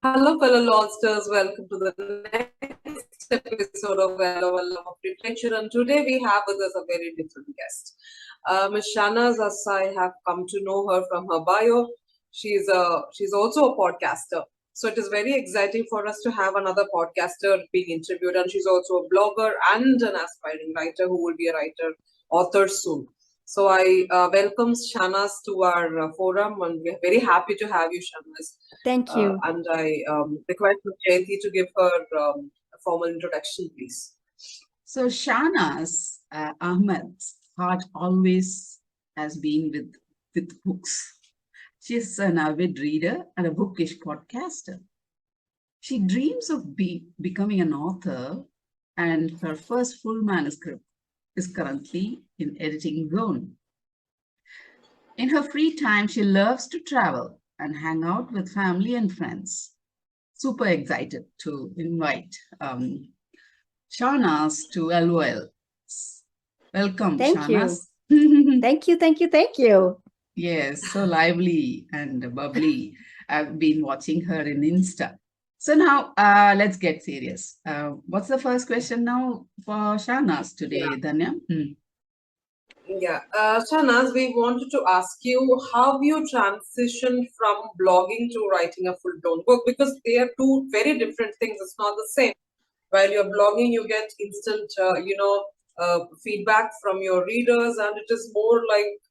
Hello, fellow Lordsters. Welcome to the next episode of Hello, Love of Literature. And today we have with us a very different guest. Ms. Shahnaz, as I have come to know her from her bio, she's also a podcaster. So it is very exciting for us to have another podcaster being interviewed. And she's also a blogger and an aspiring writer who will be a author soon. So I welcome Shahnaz to our forum, and we're very happy to have you, Shahnaz. Thank you. And I request Jayanti to give her a formal introduction, please. So Shahnaz Ahmed's heart always has been with books. She's an avid reader and a bookish podcaster. She dreams of becoming an author, and her first full manuscript is currently in editing zone. In her free time, she loves to travel and hang out with family and friends. Super excited to invite Shahnaz to LOL. Welcome, Shahnaz. Thank you. Yes, so lively and bubbly. I've been watching her in Insta. So now let's get serious. What's the first question now for Shahnaz today, Dhanya? Shahnaz, we wanted to ask you how you transitioned from blogging to writing a full-blown book, because they are two very different things. It's not the same. While you're blogging, you get instant, feedback from your readers, and it is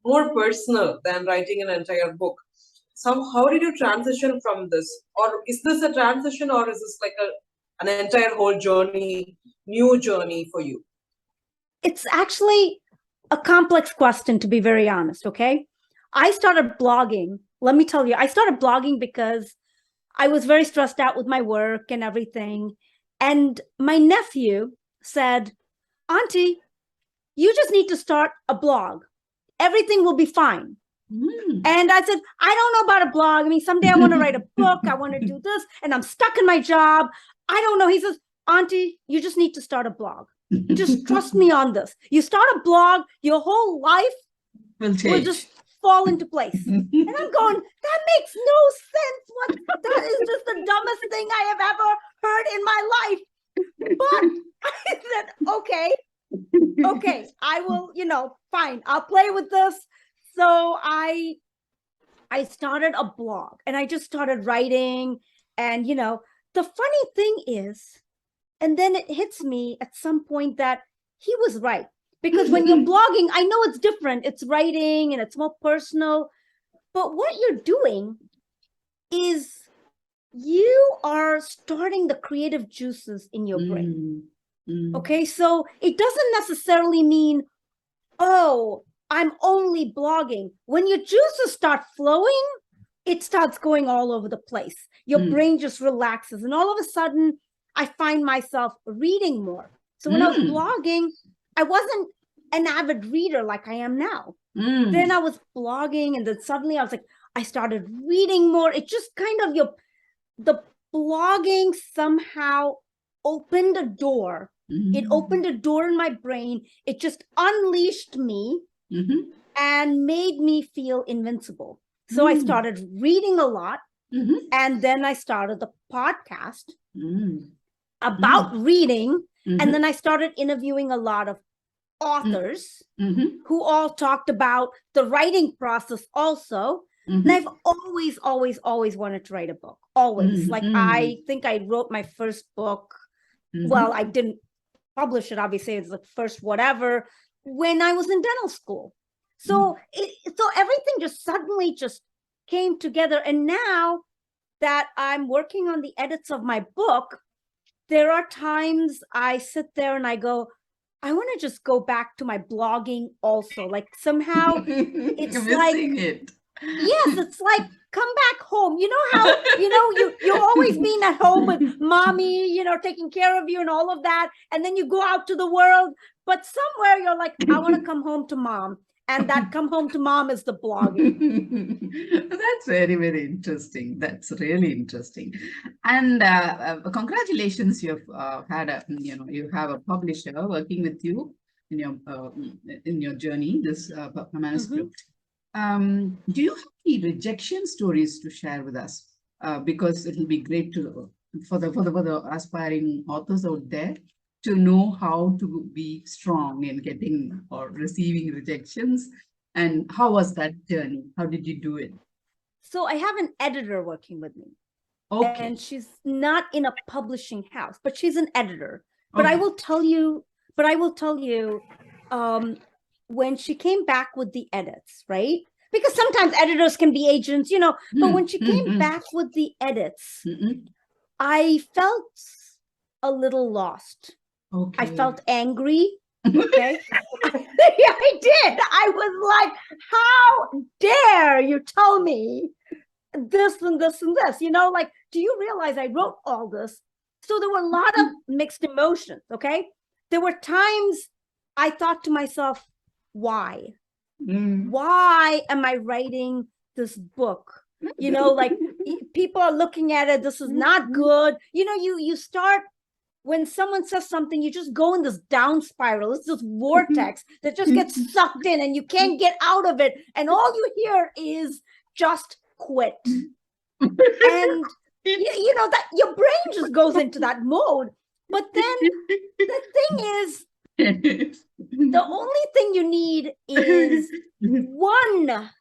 more personal than writing an entire book. So how did you transition from this? Or is this a transition, or is this like an entire whole journey, new journey for you? It's actually a complex question, to be very honest, okay? I started blogging. Let me tell you, I started blogging because I was very stressed out with my work and everything. And my nephew said, Auntie, you just need to start a blog. Everything will be fine. And I said, I don't know about a blog. I mean, someday I want to write a book. I want to do this. And I'm stuck in my job. I don't know. He says, Auntie, you just need to start a blog. Just trust me on this. You start a blog, your whole life will just fall into place. And I'm going, that makes no sense. That is just the dumbest thing I have ever heard in my life. But I said, okay, I will, fine, I'll play with this. So I started a blog and I just started writing. And, the funny thing is, and then it hits me at some point that he was right. Because when you're blogging, I know it's different. It's writing and it's more personal. But what you're doing is you are starting the creative juices in your brain. Okay, so it doesn't necessarily mean, oh, I'm only blogging. When your juices start flowing, it starts going all over the place. Your brain just relaxes. And all of a sudden, I find myself reading more. So when I was blogging, I wasn't an avid reader like I am now. Then I was blogging, and then suddenly I was like, I started reading more. It just kind of, the blogging somehow opened a door. It opened a door in my brain. It just unleashed me and made me feel invincible. So I started reading a lot. And then I started the podcast about reading. And then I started interviewing a lot of authors who all talked about the writing process also. And I've always wanted to write a book. Always. Like, I think I wrote my first book. Well, I didn't publish it. Obviously, it's the first whatever, when I was in dental school. So, so everything just suddenly just came together. And now that I'm working on the edits of my book, there are times I sit there and I go, I want to just go back to my blogging also. Like, somehow it's like, yes, it's like, come back home. You know how, you're always being at home with mommy, taking care of you and all of that. And then you go out to the world, but somewhere you're like, I want to come home to mom. And that come home to mom is the blogging. That's very, very interesting. That's really interesting. And congratulations, you've had you have a publisher working with you in your journey, this manuscript. Do you have any rejection stories to share with us? because it will be great for the aspiring authors out there to know how to be strong in getting or receiving rejections. And how was that journey? How did you do it? So I have an editor working with me. Okay. And she's not in a publishing house, but she's an editor. But I Okay. will tell you, when she came back with the edits, right? Because sometimes editors can be agents, but when she came back with the edits, I felt a little lost. Okay. I felt angry. Okay. Yeah, I did. I was like, how dare you tell me this and this and this, like, do you realize I wrote all this? So there were a lot of mixed emotions. Okay. There were times I thought to myself, why am I writing this book? Like people are looking at it. This is not good. You start, when someone says something, you just go in this down spiral. It's this vortex that just gets sucked in and you can't get out of it. And all you hear is just quit. And that your brain just goes into that mode. But then the thing is, the only thing you need is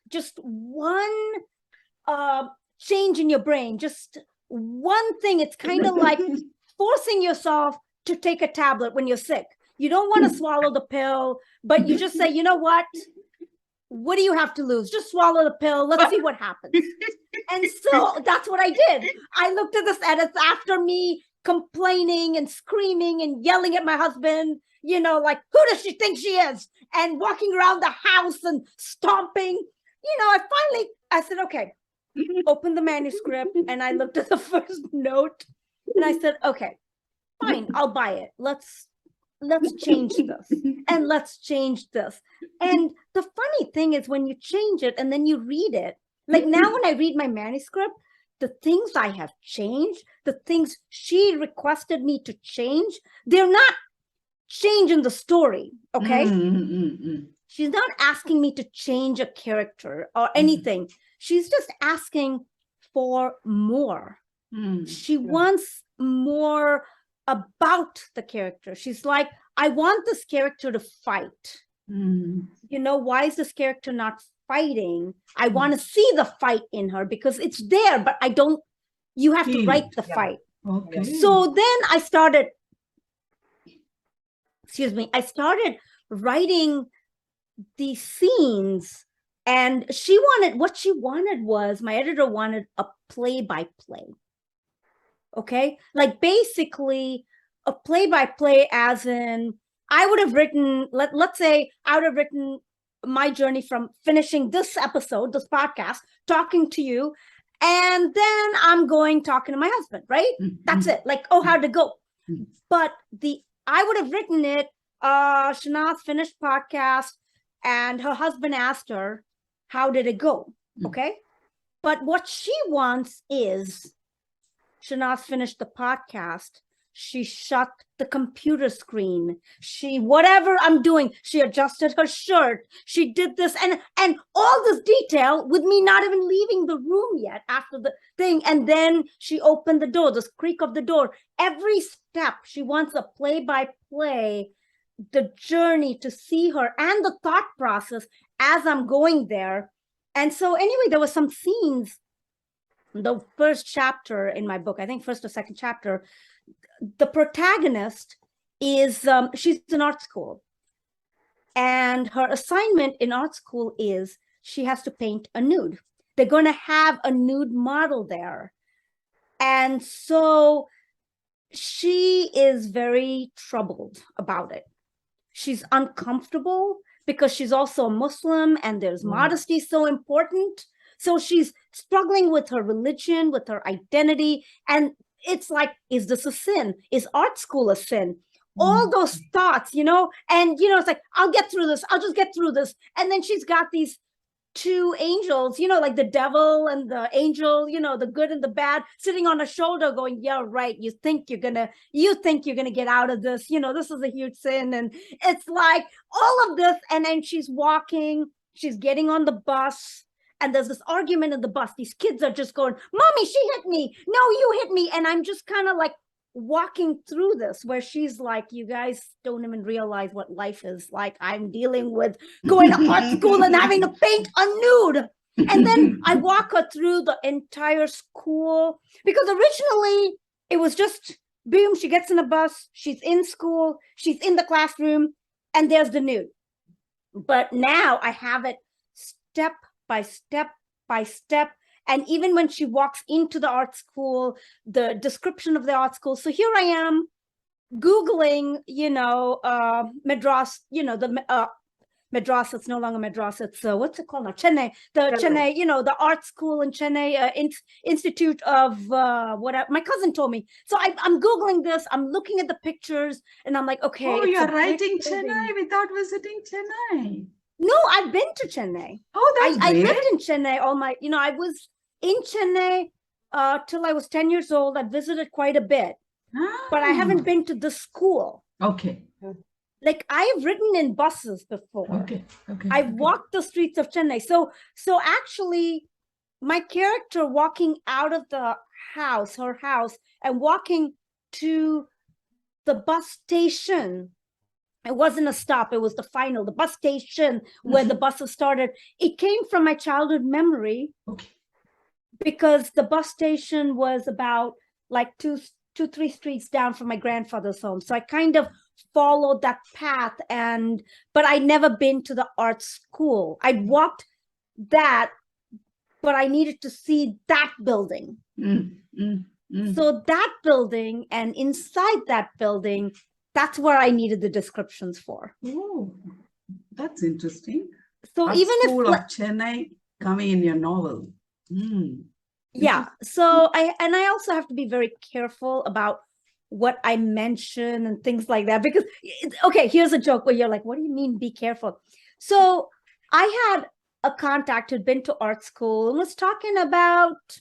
just one change in your brain, just one thing. It's kind of like forcing yourself to take a tablet when you're sick. You don't want to swallow the pill, but you just say, you know what do you have to lose? Just swallow the pill. Let's see what happens. And so that's what I did. I looked at this edits after me complaining and screaming and yelling at my husband, like, who does she think she is? And walking around the house and stomping. I said, okay, open the manuscript. And I looked at the first note and I said, okay, fine, I'll buy it. Let's change this and let's change this. And the funny thing is, when you change it and then you read it, like now when I read my manuscript, the things I have changed, the things she requested me to change, they're not changing the story. Okay. She's not asking me to change a character or anything. She's just asking for more. She wants more about the character. She's like, I want this character to fight. Why is this character not fighting? I want to see the fight in her because it's there, but you have to write the fight. Okay. So then I started writing these scenes, and my editor wanted a play-by-play. Okay. Like basically a play-by-play, as in I would have written, let's say I would have written my journey from finishing this episode, this podcast, talking to you. And then I'm talking to my husband, right? That's it. Like, oh, how'd it go? But I would have written it, Shahnaz finished podcast and her husband asked her, how did it go? Okay. But what she wants is, Shahnaz finished the podcast. She shut the computer screen. Whatever I'm doing, she adjusted her shirt. She did this and all this detail with me not even leaving the room yet after the thing. And then she opened the door, this creak of the door. Every step, she wants a play-by-play, the journey to see her and the thought process as I'm going there. And so anyway, there were some scenes, the first chapter in my book, I think first or second chapter, the protagonist is, she's in art school. And her assignment in art school is she has to paint a nude. They're going to have a nude model there. And so she is very troubled about it. She's uncomfortable because she's also a Muslim and there's modesty so important. So she's struggling with her religion, with her identity. And it's like, is this a sin? Is art school a sin? All those thoughts, and, it's like, I'll get through this. I'll just get through this. And then she's got these two angels, like the devil and the angel, the good and the bad, sitting on her shoulder going, yeah, right. You think you're going to get out of this. This is a huge sin. And it's like all of this. And then she's walking, she's getting on the bus. and there's this argument in the bus. These kids are just going, "Mommy, she hit me. No, you hit me." And I'm just kind of like walking through this where she's like, "You guys don't even realize what life is like. I'm dealing with going to art school and having to paint a nude." And then I walk her through the entire school, because originally it was just boom, she gets in a bus, she's in school, she's in the classroom, and there's the nude. But now I have it step by step by step. And even when she walks into the art school, the description of the art school. So here I am Googling, Madras, the Madras, it's no longer Madras, it's what's it called now? Chennai, Chennai, the art school in Chennai, Institute of whatever. My cousin told me. So I'm Googling this, I'm looking at the pictures, and I'm like, okay. Oh, it's you're a writing big building. Chennai without visiting Chennai. No, I've been to Chennai. Oh, that's I great. lived in Chennai I was in Chennai till I was 10 years old. I visited quite a bit, but I haven't been to the school. Okay. Like I've ridden in buses before. Okay. I've walked the streets of Chennai. So actually my character walking out of the house, her house, and walking to the bus station. It wasn't a stop, it was the bus station where the buses started. It came from my childhood memory. Okay. Because the bus station was about like two, 3 streets down from my grandfather's home. So I kind of followed that path, but I'd never been to the art school. I'd walked that, but I needed to see that building. So that building, and inside that building, that's where I needed the descriptions for. Oh, that's interesting. So Art even school if of Chennai coming in your novel. Yeah. So I also have to be very careful about what I mention and things like that, because okay, here's a joke where you're like, what do you mean be careful? So I had a contact who'd been to art school and was talking about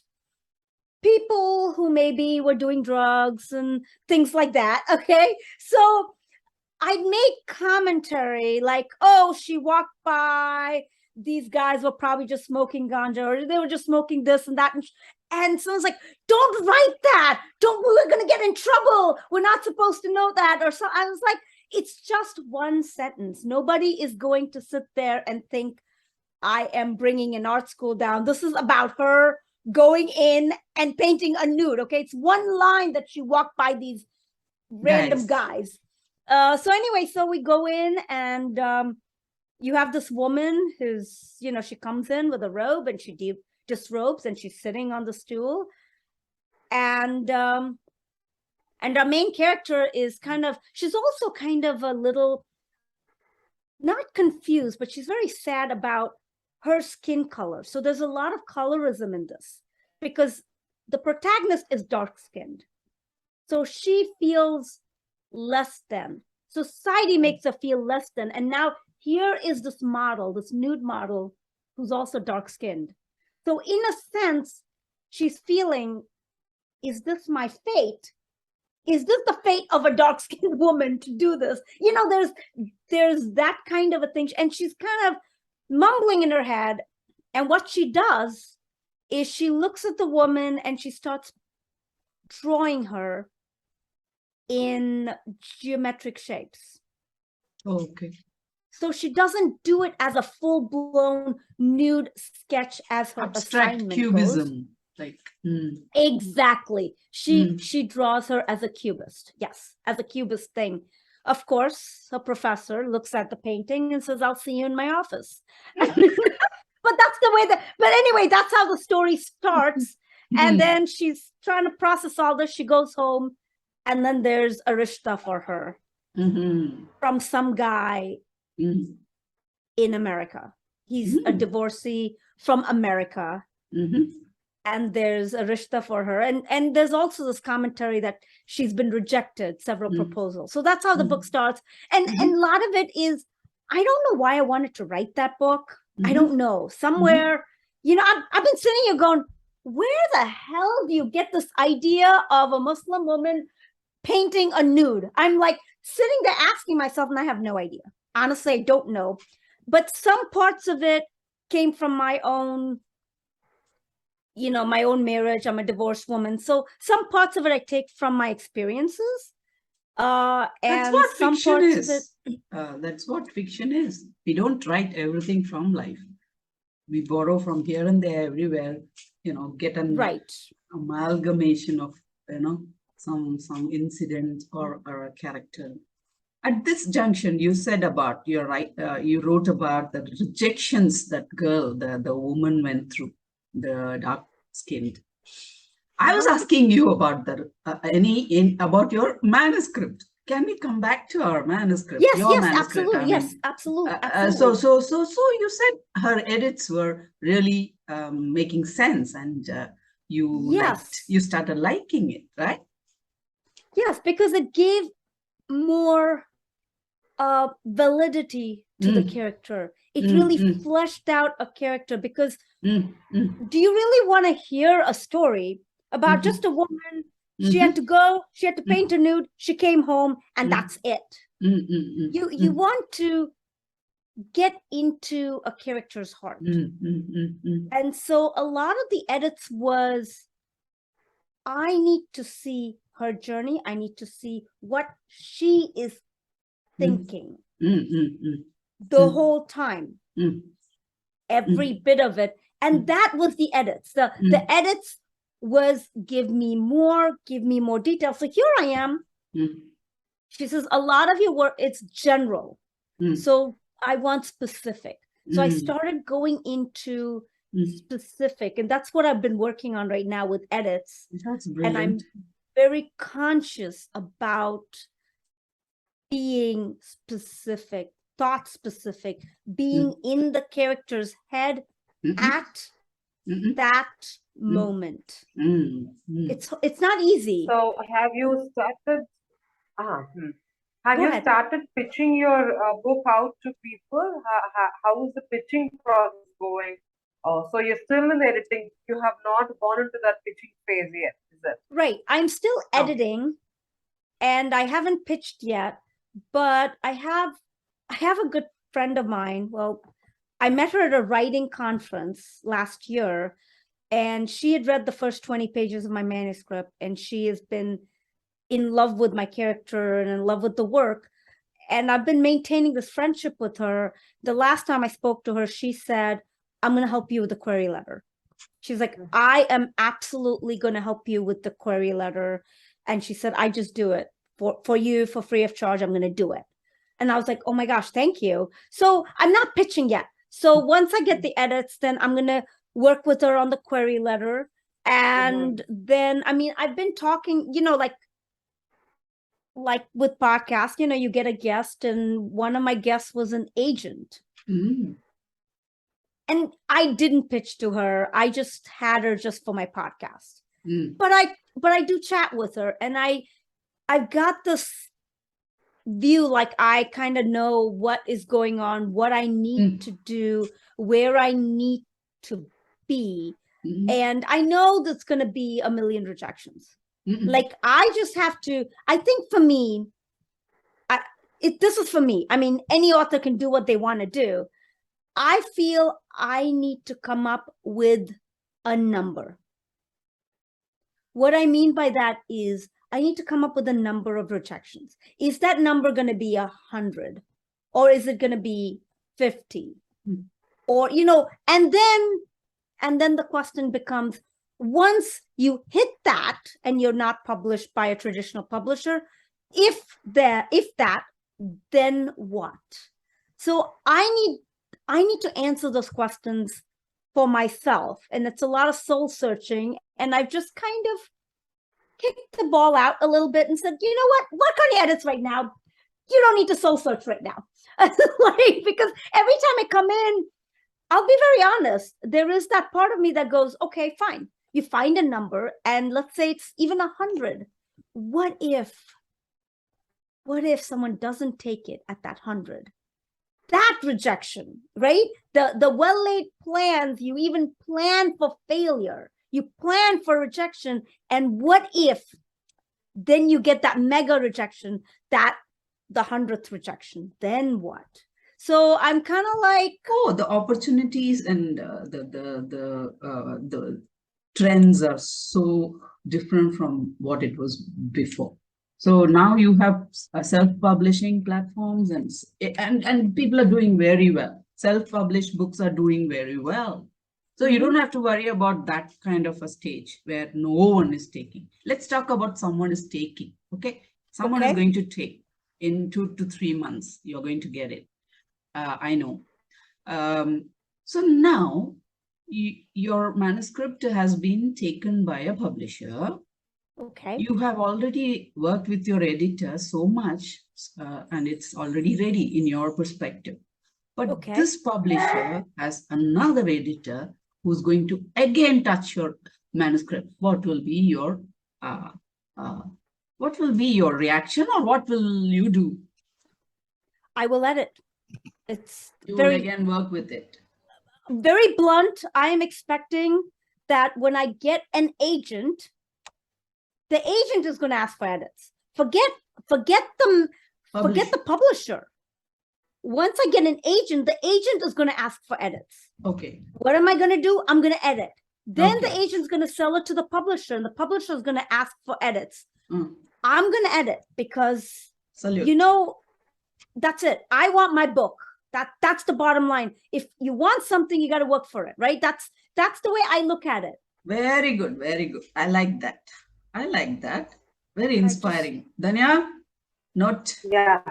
people who maybe were doing drugs and things like that. Okay. So I'd make commentary like, oh, she walked by, these guys were probably just smoking ganja, or they were just smoking this and that. And someone's like, don't write that. We're going to get in trouble. We're not supposed to know that. Or so I was like, it's just one sentence. Nobody is going to sit there and think I am bringing an art school down. This is about her going in and painting a nude. Okay. It's one line that she walked by these random guys. So anyway, so we go in, and you have this woman who's, she comes in with a robe, and she disrobes, and she's sitting on the stool. And our main character is she's also kind of a little, not confused, but she's very sad about her skin color. So there's a lot of colorism in this, because the protagonist is dark-skinned. So she feels less than. Society makes her feel less than. And now here is this model, this nude model, who's also dark-skinned. So in a sense, she's feeling, is this my fate? Is this the fate of a dark-skinned woman to do this? There's that kind of a thing. And she's kind of mumbling in her head. And what she does is she looks at the woman and she starts drawing her in geometric shapes. Oh, okay. So she doesn't do it as a full-blown nude sketch as her Abstract assignment cubism. goes. Exactly. She draws her as a cubist. Yes, as a cubist thing. Of course, her professor looks at the painting and says, I'll see you in my office. But that's the way but anyway, that's how the story starts. And then she's trying to process all this. She goes home, and then there's a rishta for her from some guy in America. He's a divorcee from America. And there's a rishta for her. And there's also this commentary that she's been rejected several proposals. So that's how the book starts. And a lot of it is, I don't know why I wanted to write that book. I don't know. Somewhere, I've been sitting here going, where the hell do you get this idea of a Muslim woman painting a nude? I'm like sitting there asking myself, and I have no idea. Honestly, I don't know. But some parts of it came from my own my own marriage. I'm a divorced woman. So some parts of it I take from my experiences. That's And what some fiction parts of it, is. That's what fiction is. We don't write everything from life. We borrow from here and there, everywhere, get an right. amalgamation of, some incident or a character. At this junction, you said about, you're right, you wrote about the rejections that girl, the woman went through, the dark-skinned. I was asking you about about your manuscript. Can we come back to our manuscript? Yes, Your yes, manuscript, absolutely. I Yes, mean. absolutely. So Absolutely. you said her edits were really making sense, and Yes. you started liking it, right? Yes, because it gave more validity to the character. It really fleshed out a character, because do you really want to hear a story about just a woman? She had to go, she had to paint a nude, she came home, and that's it. You want to get into a character's heart. And so a lot of the edits was, I need to see her journey. I need to see what she is thinking the whole time, every bit of it. And that was the edits. The edits was give me more detail. So here I am. She says, a lot of your work, it's general. So I want specific. So I started going into specific, and that's what I've been working on right now with edits. That's brilliant. And I'm very conscious about being specific, thought specific, being in the character's head at that moment. It's not easy. So have you started? Have Go you ahead. started pitching your book out to people? How is the pitching process going? So you're still in editing. You have not gone into that pitching phase yet, is it? Right. I'm still editing, and I haven't pitched yet, but I have a good friend of mine. Well, I met her at a writing conference last year, and she had read the first 20 pages of my manuscript, and she has been in love with my character and in love with the work. And I've been maintaining this friendship with her. The last time I spoke to her, she said, I'm going to help you with the query letter. She's like, I am absolutely going to help you with the query letter. And she said, I just do it for you for free of charge. I'm going to do it. And I was like, oh my gosh, thank you. So I'm not pitching yet. So once I get the edits, then I'm going to work with her on the query letter. And then, I mean, I've been talking, like with podcasts, you get a guest, and one of my guests was an agent. And I didn't pitch to her. I just had her just for my podcast. But I do chat with her, and I've got this view, like I kind of know what is going on, what I need to do, where I need to be. And I know there's going to be a million rejections. Like I just have to, I think for me, this is for me. I mean, any author can do what they want to do. I feel I need to come up with a number. What I mean by that is I need to come up with a number of rejections. Is that number going to be 100? Or is it going to be 50? Or, and then the question becomes, once you hit that and you're not published by a traditional publisher, if that, then what? So I need to answer those questions for myself. And it's a lot of soul searching. And I've just kind of kicked the ball out a little bit and said, you know what? Work on your edits right now. You don't need to soul search right now. Because every time I come in, I'll be very honest, there is that part of me that goes, okay, fine. You find a number, and let's say it's even 100. What if someone doesn't take it at that 100? That rejection, right? The well-laid plans, you even plan for failure. You plan for rejection. And what if then you get that mega rejection, that the 100th rejection? Then what? So I'm kind of like, the opportunities and the trends are so different from what it was before. So now you have self-publishing platforms and people are doing very well. Self-published books are doing very well. So you don't have to worry about that kind of a stage where no one is taking. Let's talk about someone is taking. Okay. Someone is Okay. going to take in 2 to 3 months. You're going to get it. I know. So now your manuscript has been taken by a publisher. Okay. You have already worked with your editor so much, and it's already ready in your perspective. But Okay. this publisher has another editor who's going to again touch your manuscript. What will be your reaction, or what will you do? I will edit. It's You will very, again work with it. very blunt. I am expecting that when I get an agent, the agent is going to ask for edits. Forget the publisher. Once I get an agent, the agent is going to ask for edits. Okay. What am I going to do? I'm going to edit. Then the Okay. agent's going to sell it to the publisher, and the publisher is going to ask for edits. Mm. I'm going to edit because, Salute. you know, that's it. I want my book. That's the bottom line. If you want something, you got to work for it, right? That's the way I look at it. Very good. Very good. I like that. I like that. Very inspiring. Danya, not. Yeah,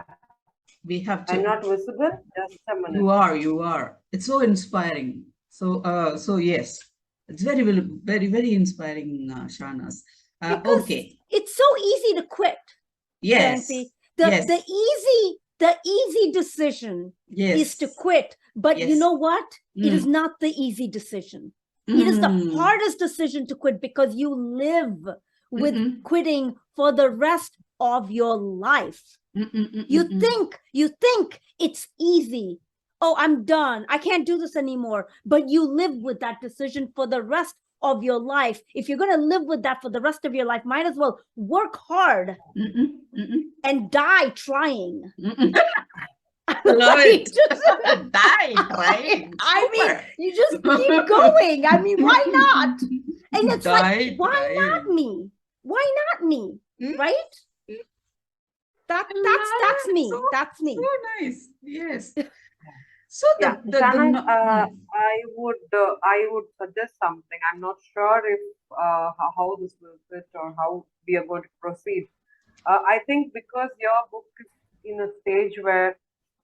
We have to. I'm not visible. Just a minute. You are. It's so inspiring. So yes, it's very, very inspiring, Shahnaz. Because Okay. it's so easy to quit. Yes. Jansi. Yes. The easy decision Yes. is to quit. But you Yes. know what? It is Mm. not the easy decision. It is the Mm. hardest decision to quit because you live with Mm-mm. quitting for the rest of your life. Mm-mm. You Mm-mm. think it's easy. Oh, I'm done. I can't do this anymore. But you live with that decision for the rest of your life. If you're going to live with that for the rest of your life, might as well work hard Mm-mm. Mm-mm. and die trying. Mm-mm. Love Right? it. Die trying. I mean, Super. you just keep going. I mean, why not? And it's like, Die why trying. not me? Why not me? Mm. Right? Mm. That's Love me. so- That's me. So nice. Yes. So Yeah, the Shahnaz, no- I would suggest something. I'm not sure if how this will fit or how we are going to proceed. I think because your book is in a stage where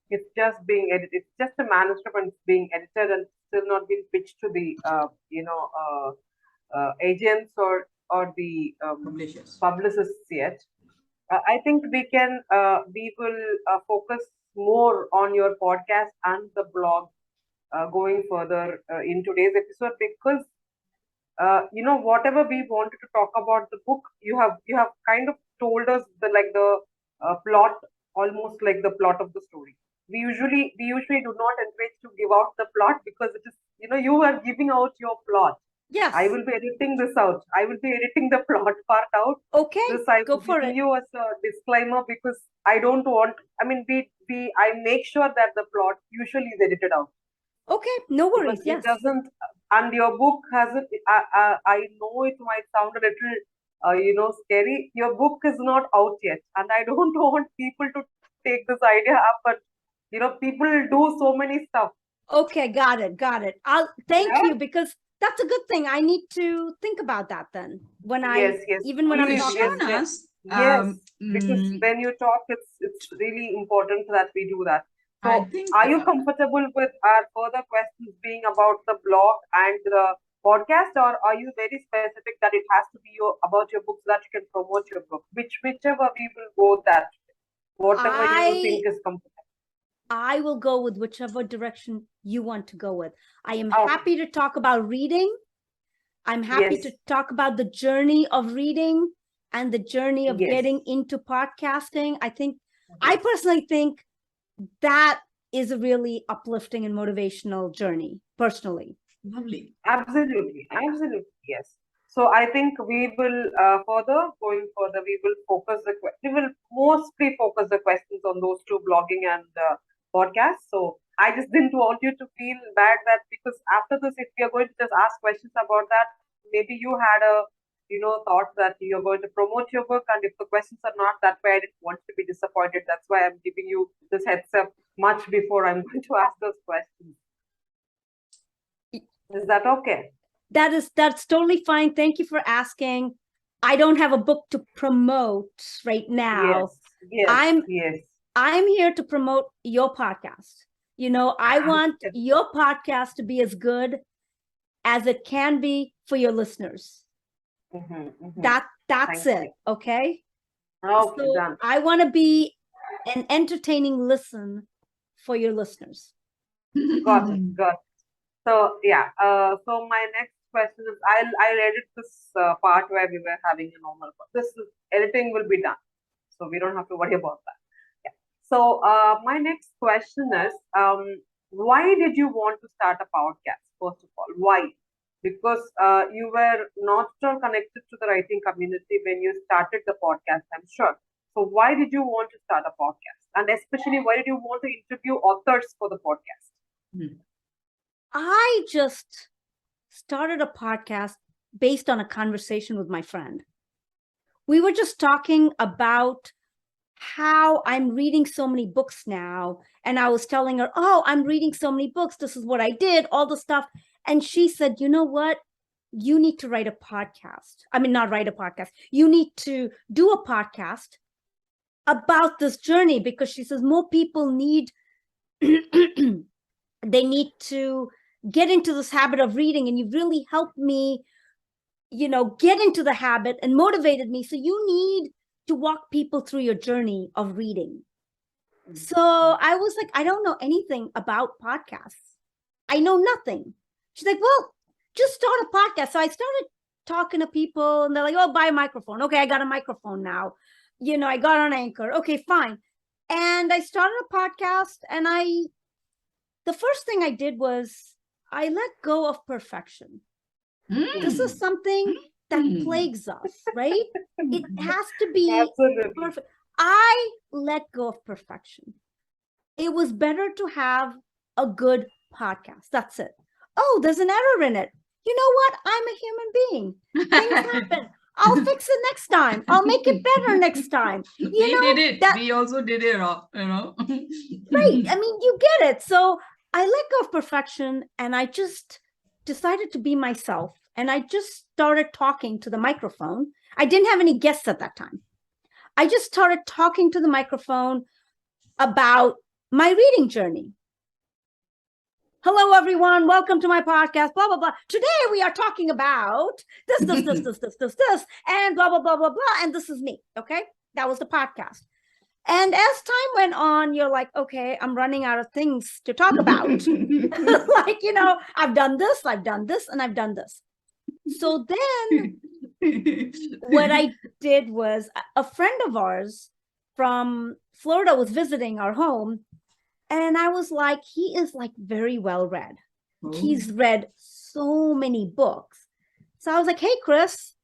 it's just being edited, it's just a manuscript and it's being edited and still not been pitched to the agents or the publishers. publicists yet. I think we will focus more on your podcast and the blog going further in today's episode because whatever we wanted to talk about the book, you have kind of told us the plot, almost like the plot of the story. We usually do not encourage to give out the plot because it is you are giving out your plot. Yes. I will be editing this out. I will be editing the plot part out. Okay. This I Go will for give it. you as a disclaimer because I don't want. I mean, I make sure that the plot usually is edited out. Okay. No worries. Because Yes. it doesn't, and your book hasn't. I know it might sound a little, scary. Your book is not out yet, and I don't want people to take this idea up. But people do so many stuff. Okay. Got it. I'll thank Yeah. you because that's a good thing. I need to think about that then when Yes. even when I'm Please, talking. yes. Shahnaz, Yes, because when you talk, it's really important that we do that. So, I think, are you comfortable with our further questions being about the blog and the podcast, or are you very specific that it has to be about your book so that you can promote your book? Whichever we will go that, whatever you think is comfortable. I will go with whichever direction you want to go with. I am Okay. happy to talk about reading. I'm happy Yes. to talk about the journey of reading and the journey of Yes. getting into podcasting. I personally think that is a really uplifting and motivational journey, personally. lovely. Absolutely, yes. So I think we will going further, we will mostly focus the questions on those two, blogging and podcasts. So I just didn't want you to feel bad that because after this, if we are going to just ask questions about that, maybe you had a thought that you're going to promote your book, and if the questions are not that way, I didn't want you to be disappointed. That's why I'm giving you this heads up much before I'm going to ask those questions. Is that okay? That's totally fine. Thank you for asking. I don't have a book to promote right now. Yes. I'm here to promote your podcast. I want your podcast to be as good as it can be for your listeners. That's it. Okay. Okay, so done. I want to be an entertaining listen for your listeners. Got it. So yeah. So my next question is, I read it this part where we were having a normal. Editing will be done, so we don't have to worry about that. Yeah. So my next question is, why did you want to start a podcast? First of all, why? Because you were not at all connected to the writing community when you started the podcast, I'm sure. So why did you want to start a podcast? And especially, why did you want to interview authors for the podcast? I just started a podcast based on a conversation with my friend. We were just talking about how I'm reading so many books now. And I was telling her, oh, I'm reading so many books. This is what I did, all the stuff. And she said, you know what? You need to write a podcast. I mean, not write a podcast. You need to do a podcast about this journey, because she says more people need, they need to get into this habit of reading. And you've really helped me, get into the habit and motivated me. So you need to walk people through your journey of reading. So I was like, I don't know anything about podcasts. I know nothing. She's like, well, just start a podcast. So I started talking to people, and they're like, oh, buy a microphone. Okay, I got a microphone now. I got on Anchor. Okay, fine. And I started a podcast, and the first thing I did was I let go of perfection. This is something that plagues us, right? It has to be perfect. I let go of perfection. It was better to have a good podcast. That's it. Oh, there's an error in it. You know what? I'm a human being. Things happen. I'll fix it next time. I'll make it better next time. We did it. We also did it, Right. I mean, you get it. So I let go of perfection, and I just decided to be myself. And I just started talking to the microphone. I didn't have any guests at that time. I just started talking to the microphone about my reading journey. Hello, everyone. Welcome to my podcast, blah, blah, blah. Today, we are talking about this, and blah, blah, blah, blah, blah. And this is me. Okay. That was the podcast. And as time went on, you're like, okay, I'm running out of things to talk about. I've done this, and I've done this. So then what I did was, a friend of ours from Florida was visiting our home. And I was like, he is like very well read. Oh. He's read so many books. So I was like, hey, Chris,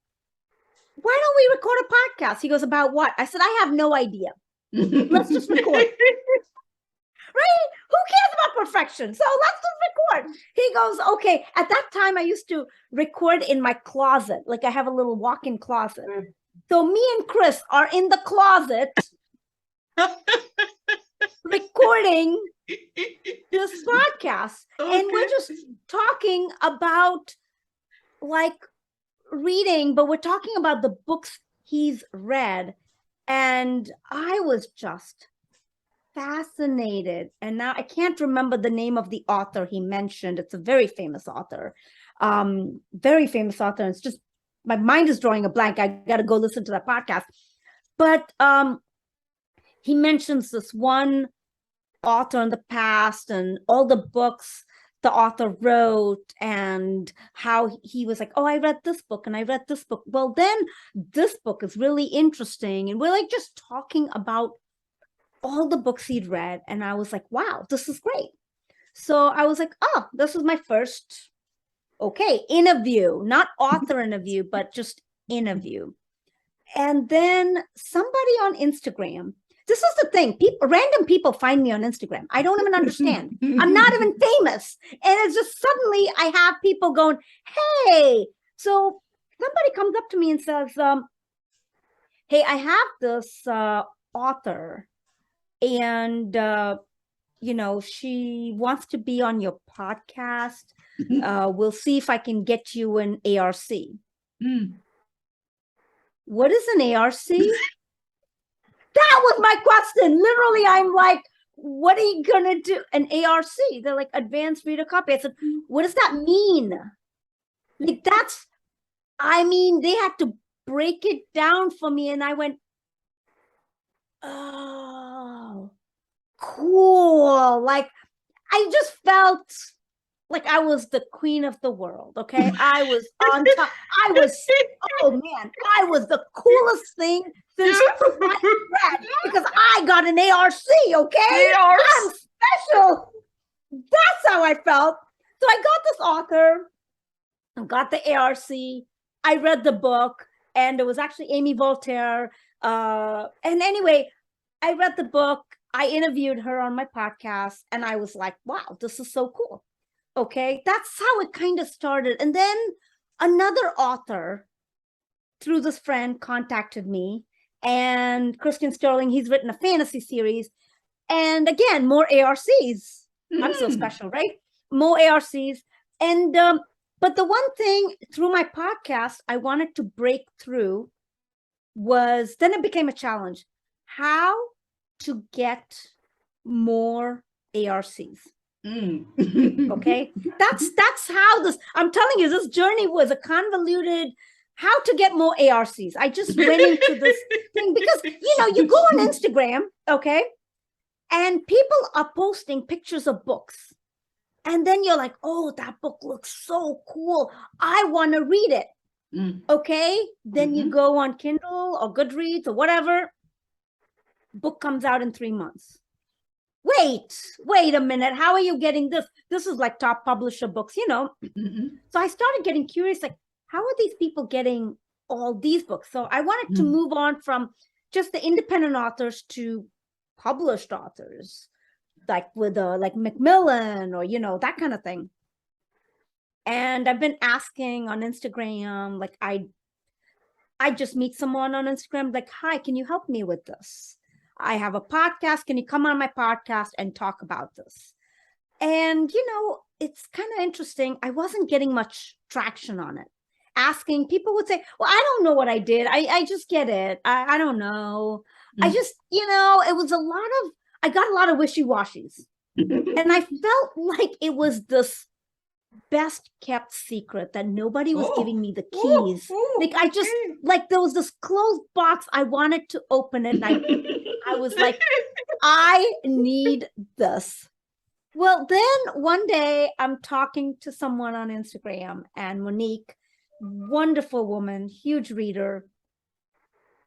why don't we record a podcast? He goes, about what? I said, I have no idea. Let's just record. Right? Who cares about perfection? So let's just record. He goes, okay. At that time, I used to record in my closet. Like, I have a little walk-in closet. So me and Chris are in the closet recording this podcast. Okay. And we're just talking about like reading, but we're talking about the books he's read. And I was just fascinated. And now I can't remember the name of the author he mentioned. It's a very famous author. Very famous author. It's just, my mind is drawing a blank. I got to go listen to that podcast. But he mentions this one author in the past and all the books the author wrote, and how he was like, oh, I read this book and I read this book. Well, then this book is really interesting. And we're like just talking about all the books he'd read. And I was like, wow, this is great. So I was like, oh, this is my first, interview, not author interview, but just interview. And then somebody on Instagram, this is the thing, random people find me on Instagram. I don't even understand. I'm not even famous. And it's just suddenly I have people going, hey, So somebody comes up to me and says, hey, I have this author and, she wants to be on your podcast. We'll see if I can get you an ARC. Mm. What is an ARC? That was my question. Literally, I'm like, what are you going to do? An ARC. They're like advanced reader copy. I said, what does that mean? Like they had to break it down for me. And I went, oh, cool. Like, I just felt like I was the queen of the world. Okay. I was on top. Oh man, I was the coolest thing since grad because I got an ARC. Okay. I'm special. That's how I felt. So I got this author, I got the ARC. I read the book, and it was actually Amy Voltaire. And anyway, I read the book. I interviewed her on my podcast, and I was like, wow, this is so cool. Okay, that's how it kind of started. And then another author through this friend contacted me, and Christian Sterling, he's written a fantasy series. And again, more ARCs. I'm so special, right? More ARCs. And but the one thing through my podcast I wanted to break through was, then it became a challenge, how to get more ARCs. Okay, that's how this, I'm telling you, this journey was a convoluted, how to get more ARCs. I just went into this thing because you go on Instagram, okay, and people are posting pictures of books, and then you're like, oh, that book looks so cool, I want to read it. Okay, then you go on Kindle or Goodreads or whatever, book comes out in 3 months. Wait a minute, how are you getting this? This is like top publisher books, So I started getting curious, like, how are these people getting all these books? So I wanted to move on from just the independent authors to published authors, like with like Macmillan or that kind of thing. And I've been asking on Instagram, like I just meet someone on Instagram, like, hi, can you help me with this? I have a podcast. Can you come on my podcast and talk about this? And, it's kind of interesting. I wasn't getting much traction on it. Asking, people would say, well, I don't know what I did. I just get it. I don't know. I just, it was I got a lot of wishy-washies. And I felt like it was this best kept secret that nobody was giving me the keys. Like I just, like there was this closed box. I wanted to open it. And I was like, I need this. Well, then one day I'm talking to someone on Instagram, and Monique, wonderful woman, huge reader.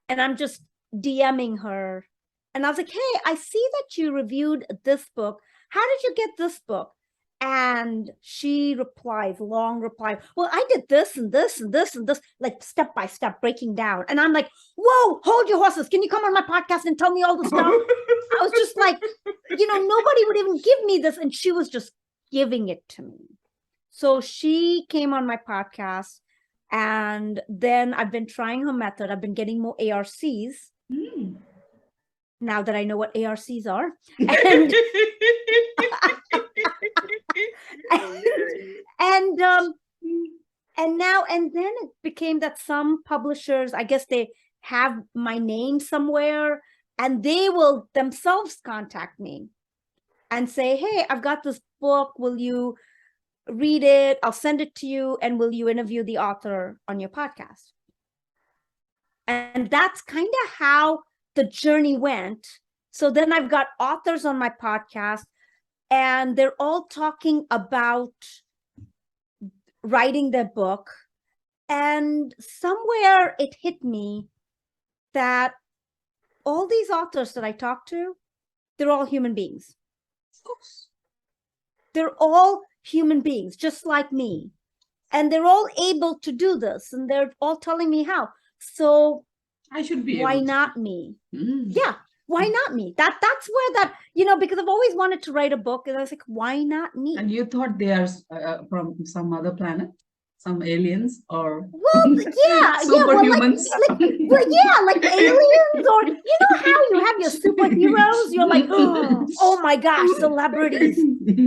And I'm just DMing her. And I was like, hey, I see that you reviewed this book. How did you get this book? And she replies, long reply, well, I did this and this and this and this, like step by step, breaking down. And I'm like, whoa, hold your horses. Can you come on my podcast and tell me all the stuff? I was just like, nobody would even give me this. And she was just giving it to me. So she came on my podcast, and then I've been trying her method. I've been getting more ARCs. Now that I know what ARCs are. And then it became that some publishers, I guess they have my name somewhere, and they will themselves contact me and say, hey, I've got this book. Will you read it? I'll send it to you. And will you interview the author on your podcast? And that's kind of how the journey went. So then I've got authors on my podcast, and they're all talking about writing their book. And somewhere it hit me that all these authors that I talk to, they're all human beings. Of course. They're all human beings, just like me. And they're all able to do this, and they're all telling me how. So I should be why able to. not me? Yeah. Why not me? That's where that, because I've always wanted to write a book, and I was like, why not me? And you thought they are from some other planet? some aliens or Well, yeah, superhumans? like aliens, or you know how you have your superheroes, you're like, oh my gosh, celebrities,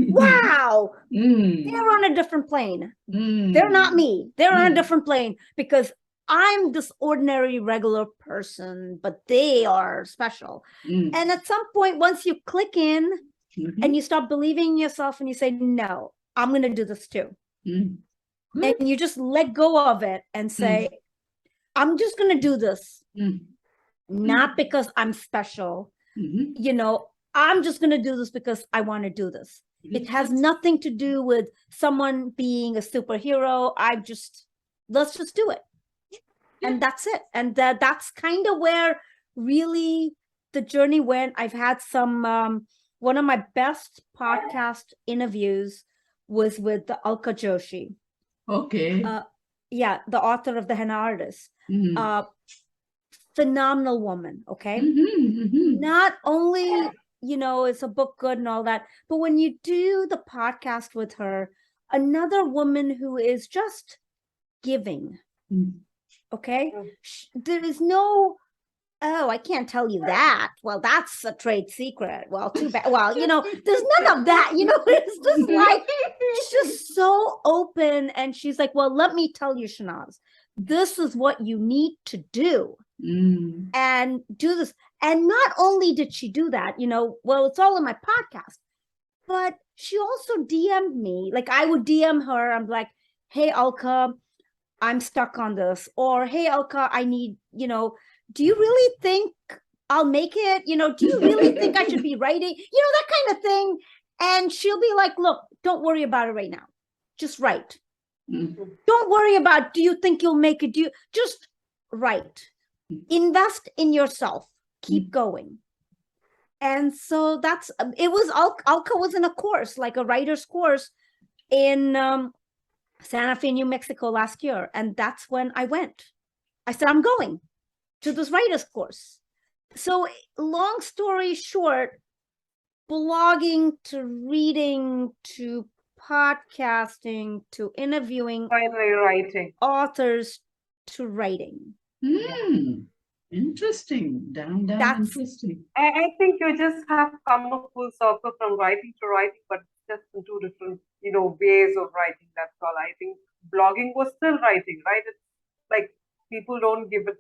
wow, they're on a different plane. They're not me. They're on a different plane, because I'm this ordinary regular person, but they are special. And at some point, once you click in and you stop believing in yourself and you say, no, I'm going to do this too. And you just let go of it and say, I'm just going to do this, not because I'm special. You know, I'm just going to do this because I want to do this. It has nothing to do with someone being a superhero. Let's just do it. And that's it. And that's kind of where really the journey went. I've had some, one of my best podcast interviews was with the Alka Joshi. Okay. Yeah, the author of The Henna Artist. Phenomenal woman, okay? Not only, you know, is a book good and all that, but when you do the podcast with her, another woman who is just giving, okay? There is no, oh, I can't tell you that. Well, that's a trade secret. Well, too bad. Well, you know, there's none of that, you know, it's just like, she's just so open. And she's like, well, let me tell you, Shahnaz, this is what you need to do. And do this. And not only did she do that, you know, well, it's all in my podcast, but she also DM'd me. Like I would DM her. I'm like, hey, Alka, I'm stuck on this. Or, hey, Alka, I need, you know, do you really think I'll make it? You know, do you really think I should be writing? You know, that kind of thing. And she'll be like, look, don't worry about it right now. Just write. Don't worry about, do you think you'll make it? Just write. Invest in yourself. Keep going. And so it was, Alka was in a course, like a writer's course in Santa Fe, New Mexico last year. And that's when I went. I said, I'm going to this writer's course. So long story short, blogging to reading to podcasting to interviewing, Finally writing. authors to writing. Interesting. Damn interesting. I think you just have come a full circle from writing to writing, but just in two different, you know, ways of writing. That's all. I think blogging was still writing, right? It's like people don't give it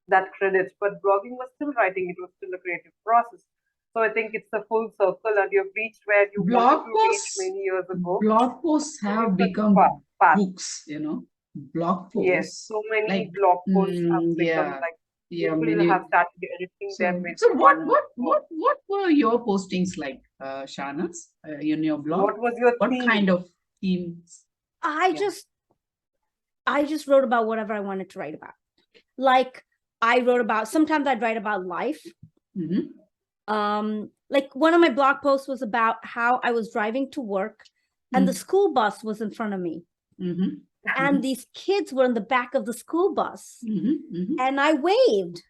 that credit, but blogging was still writing. It was still a creative process. So I think it's a full circle, and you've reached where you wanted to reach many years ago. Blog posts have become books, you know. Blog posts. Yes, so many blog posts have become like people have started editing them. So what were your postings like, Shahnaz, in your blog? What was your theme? What kind of themes? I just wrote about whatever I wanted to write about. Like I wrote about, sometimes I'd write about life. Like one of my blog posts was about how I was driving to work and the school bus was in front of me. And these kids were in the back of the school bus. And I waved.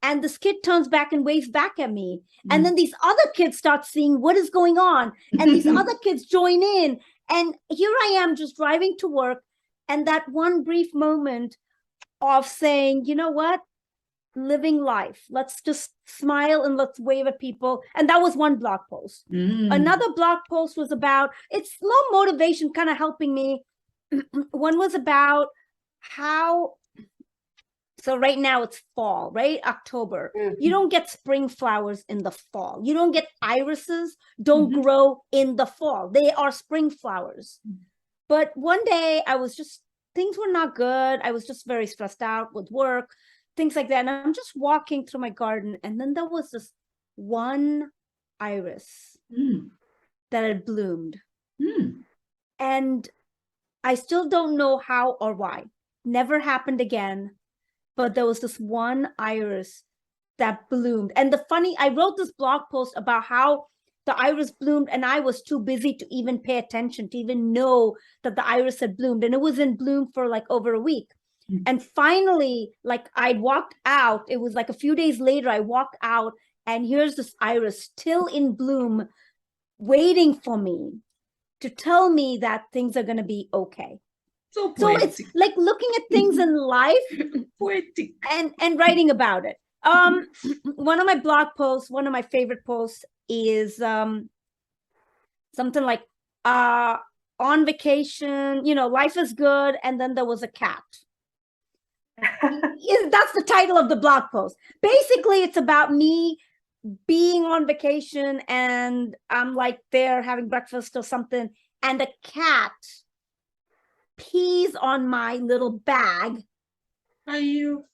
And this kid turns back and waves back at me. And then these other kids start seeing what is going on. And these other kids join in. And here I am just driving to work. And that one brief moment of saying, you know what? Living life. Let's just smile and let's wave at people. And that was one blog post. Another blog post was about, it's more motivation, kind of helping me. One was about how, so right now it's fall, right? October. You don't get spring flowers in the fall. You don't get irises, don't grow in the fall. They are spring flowers. But one day I was just, things were not good. I was just very stressed out with work, things like that. And I'm just walking through my garden. And then there was this one iris that had bloomed. And I still don't know how or why. Never happened again. But there was this one iris that bloomed. And I wrote this blog post about how the iris bloomed and I was too busy to even pay attention, to even know that the iris had bloomed. And it was in bloom for like over a week. And finally, like I walked out, it was like a few days later, I walked out and here's this iris still in bloom, waiting for me to tell me that things are going to be okay. So So it's poetic. like looking at things in life Poetic. and writing about it. One of my blog posts, one of my favorite posts is something like on vacation, life is good, and then there was a cat. That's the title of the blog post. Basically, it's about me being on vacation and I'm like there having breakfast or something, and a cat pees on my little bag. Are you?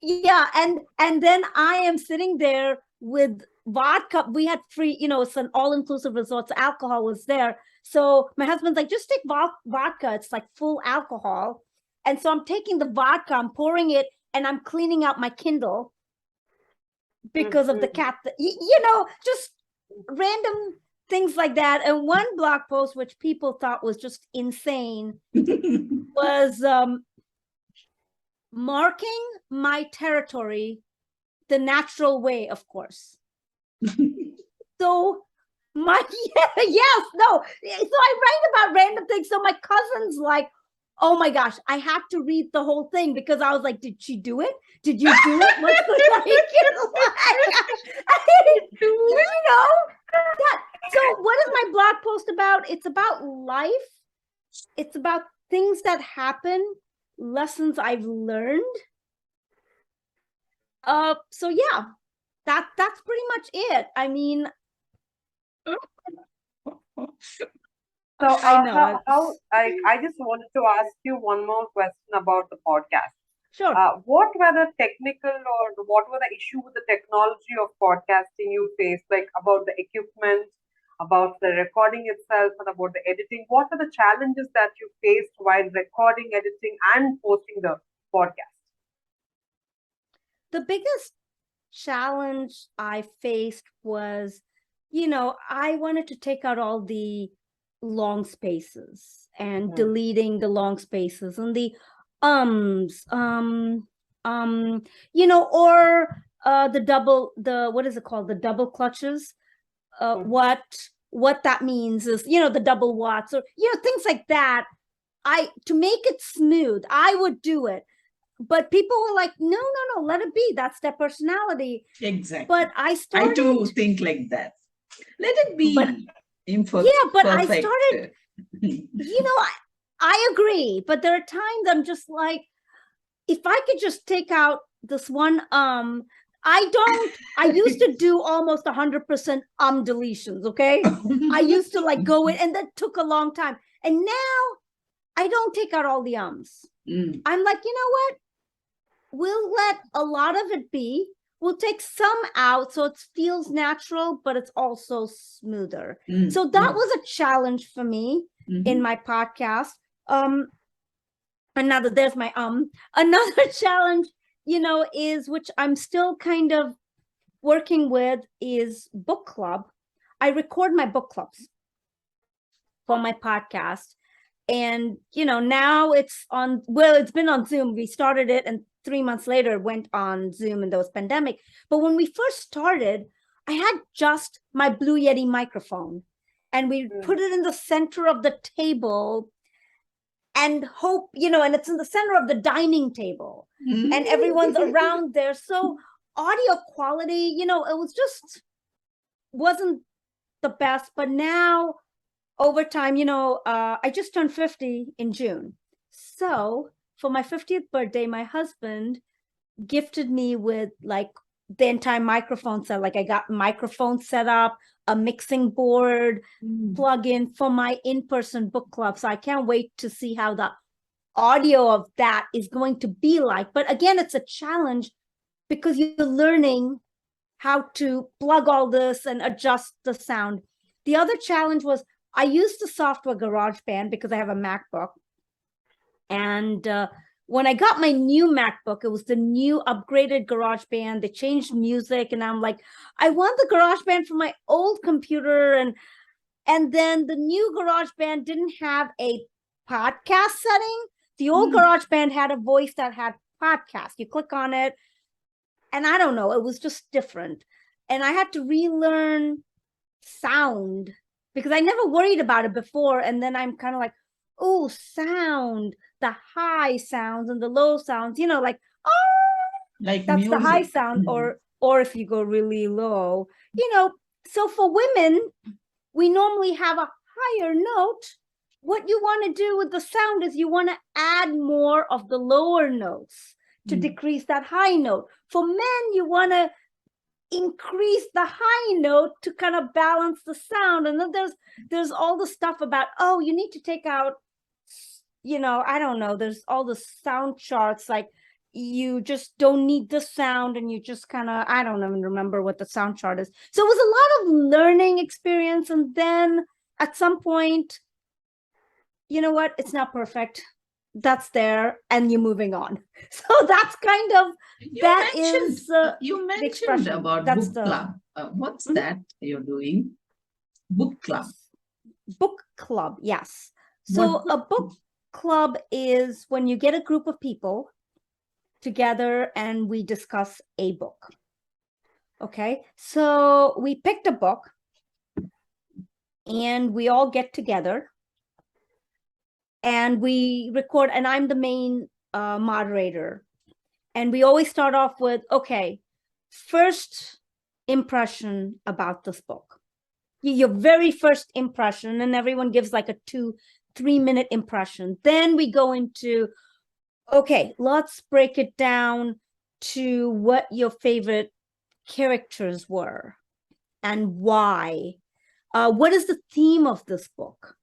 Yeah, and then I am sitting there with vodka. We had free, it's an all-inclusive resort, so alcohol was there. So my husband's like, just take vodka. It's like full alcohol. And so I'm taking the vodka, I'm pouring it, and I'm cleaning out my Kindle because of the cat. Just random things like that. And one blog post, which people thought was just insane, was marking my territory the natural way, of course. So so I write about random things. So my cousin's like, oh my gosh, I have to read the whole thing, because I was like, did she do it? Did you do it? What's the So what is my blog post about? It's about life. It's about things that happen, lessons I've learned. So yeah, that's pretty much it. I mean, So I know. I just wanted to ask you one more question about the podcast. Sure. What were the technical or what were the issue with the technology of podcasting you faced, like about the equipment, about the recording itself, and about the editing? What were the challenges that you faced while recording, editing, and posting the podcast? The biggest challenge I faced was, I wanted to take out all the long spaces and deleting the long spaces and the or what is it called? The double clutches. What that means is, the double watts or, things like that. To make it smooth, I would do it. But people were like, no, let it be. That's their personality. Exactly. But I too think like that. Let it be imperfect. Yeah, but I started, I agree. But there are times I'm just like, if I could just take out this one, I used to do almost 100% deletions, okay? I used to like go in, and that took a long time. And now I don't take out all the ums. I'm like, you know what? We'll let a lot of it be. We'll take some out so it feels natural, but it's also smoother. So that was a challenge for me in my podcast. There's my another challenge, is, which I'm still kind of working with, is book club. I record my book clubs for my podcast. And, now it's been on Zoom. We started it, and 3 months later it went on Zoom, and there was pandemic. But when we first started, I had just my Blue Yeti microphone, and we put it in the center of the table and hope, and it's in the center of the dining table and everyone's around there. So audio quality, it wasn't the best. But now, over time, I just turned 50 in June. So for my 50th birthday, my husband gifted me with like the entire microphone set. Like I got microphone set up, a mixing board, plug-in for my in-person book club. So I can't wait to see how the audio of that is going to be like. But again, it's a challenge because you're learning how to plug all this and adjust the sound. The other challenge was I used the software GarageBand because I have a MacBook. And when I got my new MacBook, it was the new upgraded GarageBand. They changed music, and I'm like, I want the GarageBand for my old computer. And then the new GarageBand didn't have a podcast setting. The old GarageBand had a voice that had podcast. You click on it, and I don't know, it was just different. And I had to relearn sound because I never worried about it before. And then I'm kind of like, oh, sound, the high sounds and the low sounds, like, oh, Like that's the high music. sound, Mhm. or if you go really low, so for women, we normally have a higher note. What you want to do with the sound is you want to add more of the lower notes to Mm. decrease that high note. For men, you want to increase the high note to kind of balance the sound. And then there's all the stuff about, oh, you need to take out, I don't know, there's all the sound charts, like you just don't need the sound, and you just kind of, I don't even remember what the sound chart is. So it was a lot of learning experience. And then at some point, you know what, it's not perfect, that's there, and you're moving on. So that's kind of, that is You the mentioned expression. about That's book the club. What's Mhm. that you're doing? Book club. Book club, yes. What So a book club is when you get a group of people together and we discuss a book. Okay, so we picked a book and we all get together and we record, and I'm the main moderator. And we always start off with, okay, first impression about this book. Your very first impression, and everyone gives like a 2-3 minute impression. Then we go into, okay, let's break it down to what your favorite characters were and why. What is the theme of this book?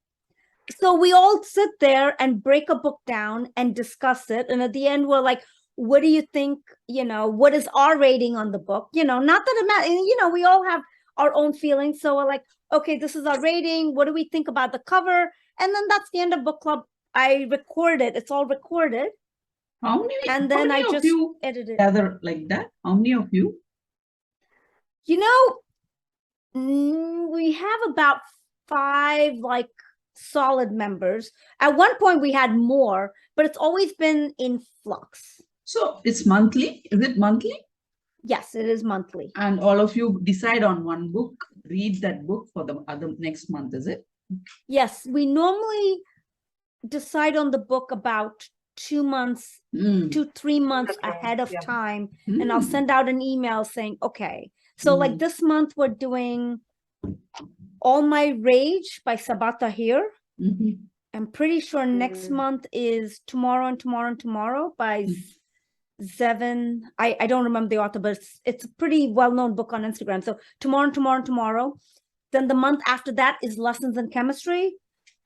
So we all sit there and break a book down and discuss it. And at the end, we're like, what do you think? What is our rating on the book? Not that it matters, we all have our own feelings. So we're like, okay, this is our rating. What do we think about the cover? And then that's the end of book club. I record it. It's all recorded. How many? And then I of just you edit it. gather like that? How many of you? We have about 5 like solid members. At one point we had more, but it's always been in flux. So it's monthly. Is it monthly? Yes, it is monthly. And all of you decide on one book, read that book for the other next month, is it? Yes, we normally decide on the book about 2 months, 2-3 months ahead of time. And I'll send out an email saying, okay, so like this month we're doing All My Rage by Sabaa Tahir. I'm pretty sure next month is Tomorrow and Tomorrow and Tomorrow by Zevin. I don't remember the author, but it's a pretty well-known book on Instagram. So Tomorrow and Tomorrow and Tomorrow. Then the month after that is Lessons in Chemistry.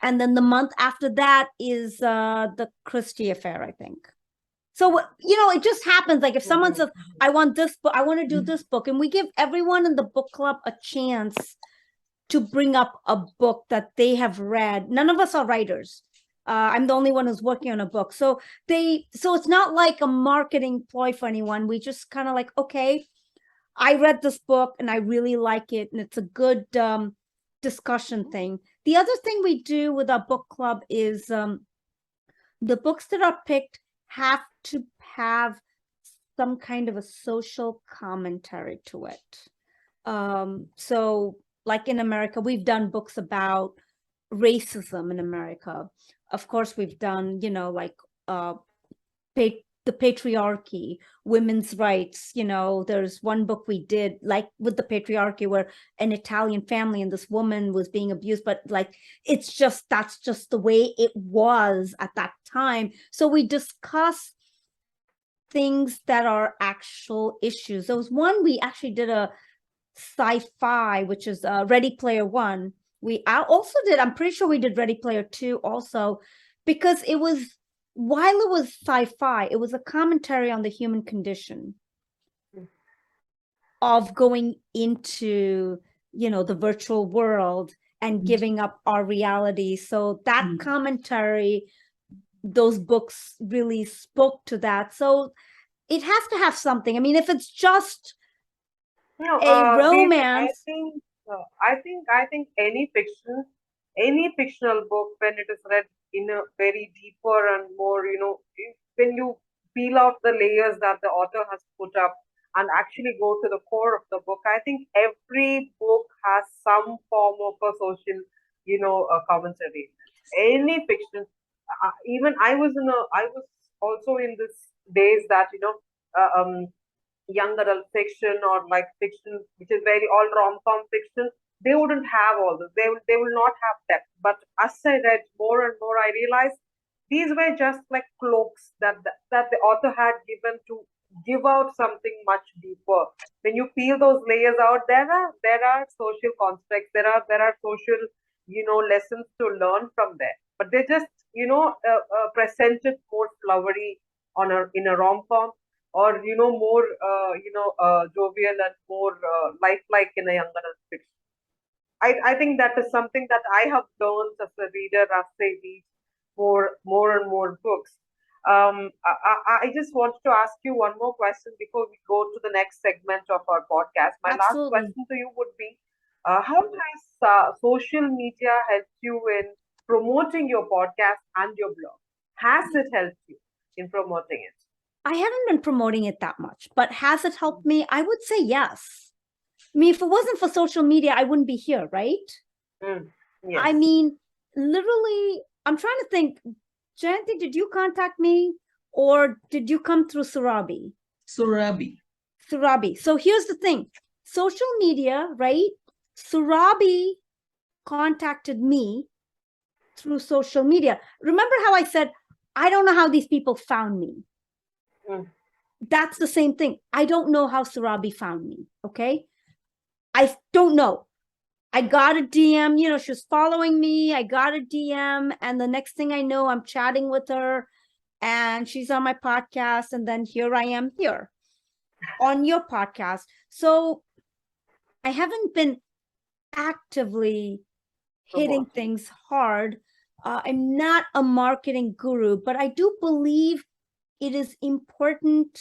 And then the month after that is the Christie Affair, I think. So, it just happens. Like if someone says, I want this book, I want to do this book. And we give everyone in the book club a chance to bring up a book that they have read. None of us are writers. I'm the only one who's working on a book. So it's not like a marketing ploy for anyone. We just kind of like, okay, I read this book and I really like it. And it's a good discussion thing. The other thing we do with our book club is the books that are picked have to have some kind of a social commentary to it. So like in America, we've done books about racism in America. Of course, we've done, like the patriarchy, women's rights. There's one book we did like with the patriarchy where an Italian family and this woman was being abused, but like that's just the way it was at that time. So we discuss things that are actual issues. There was one we actually did a sci-fi, which is Ready Player One. I also did, I'm pretty sure we did Ready Player Two also, because it was, while it was sci-fi, it was a commentary on the human condition of going into, the virtual world and giving up our reality. So that commentary, those books really spoke to that. So it has to have something. I mean, if it's just a romance. I think any fictional book, when it is read in a very deeper and more, when you peel off the layers that the author has put up and actually go to the core of the book, I think every book has some form of a social, commentary. Any fiction, even I was also in this days that young adult fiction or like fiction which is very all rom-com fiction, they wouldn't have all this. They will not have depth. But as I read more and more, I realized these were just like cloaks that the author had given to give out something much deeper. When you peel those layers out, there are social constructs, there are social lessons to learn from there. But they just presented more flowery in a rom-com, or more jovial and more lifelike in a young adult fiction. I think that is something that I have learned as a reader as I read more and more books. I just wanted to ask you one more question before we go to the next segment of our podcast. My last Absolutely. question to you would be, how has social media helped you in promoting your podcast and your blog? Has it helped you in promoting it? I haven't been promoting it that much, but has it helped me? I would say yes. I mean, if it wasn't for social media, I wouldn't be here, right? Yes. I mean, literally, I'm trying to think. Jayanti, did you contact me or did you come through Surabi? Surabi. Surabi. So here's the thing. Social media, right? Surabi contacted me through social media. Remember how I said, I don't know how these people found me. That's the same thing. I don't know how Surabi found me. Okay. I don't know. I got a DM, she was following me. I got a DM. And the next thing I know, I'm chatting with her and she's on my podcast. And then here I am here on your podcast. So I haven't been actively hitting things hard. I'm not a marketing guru, but I do believe it is important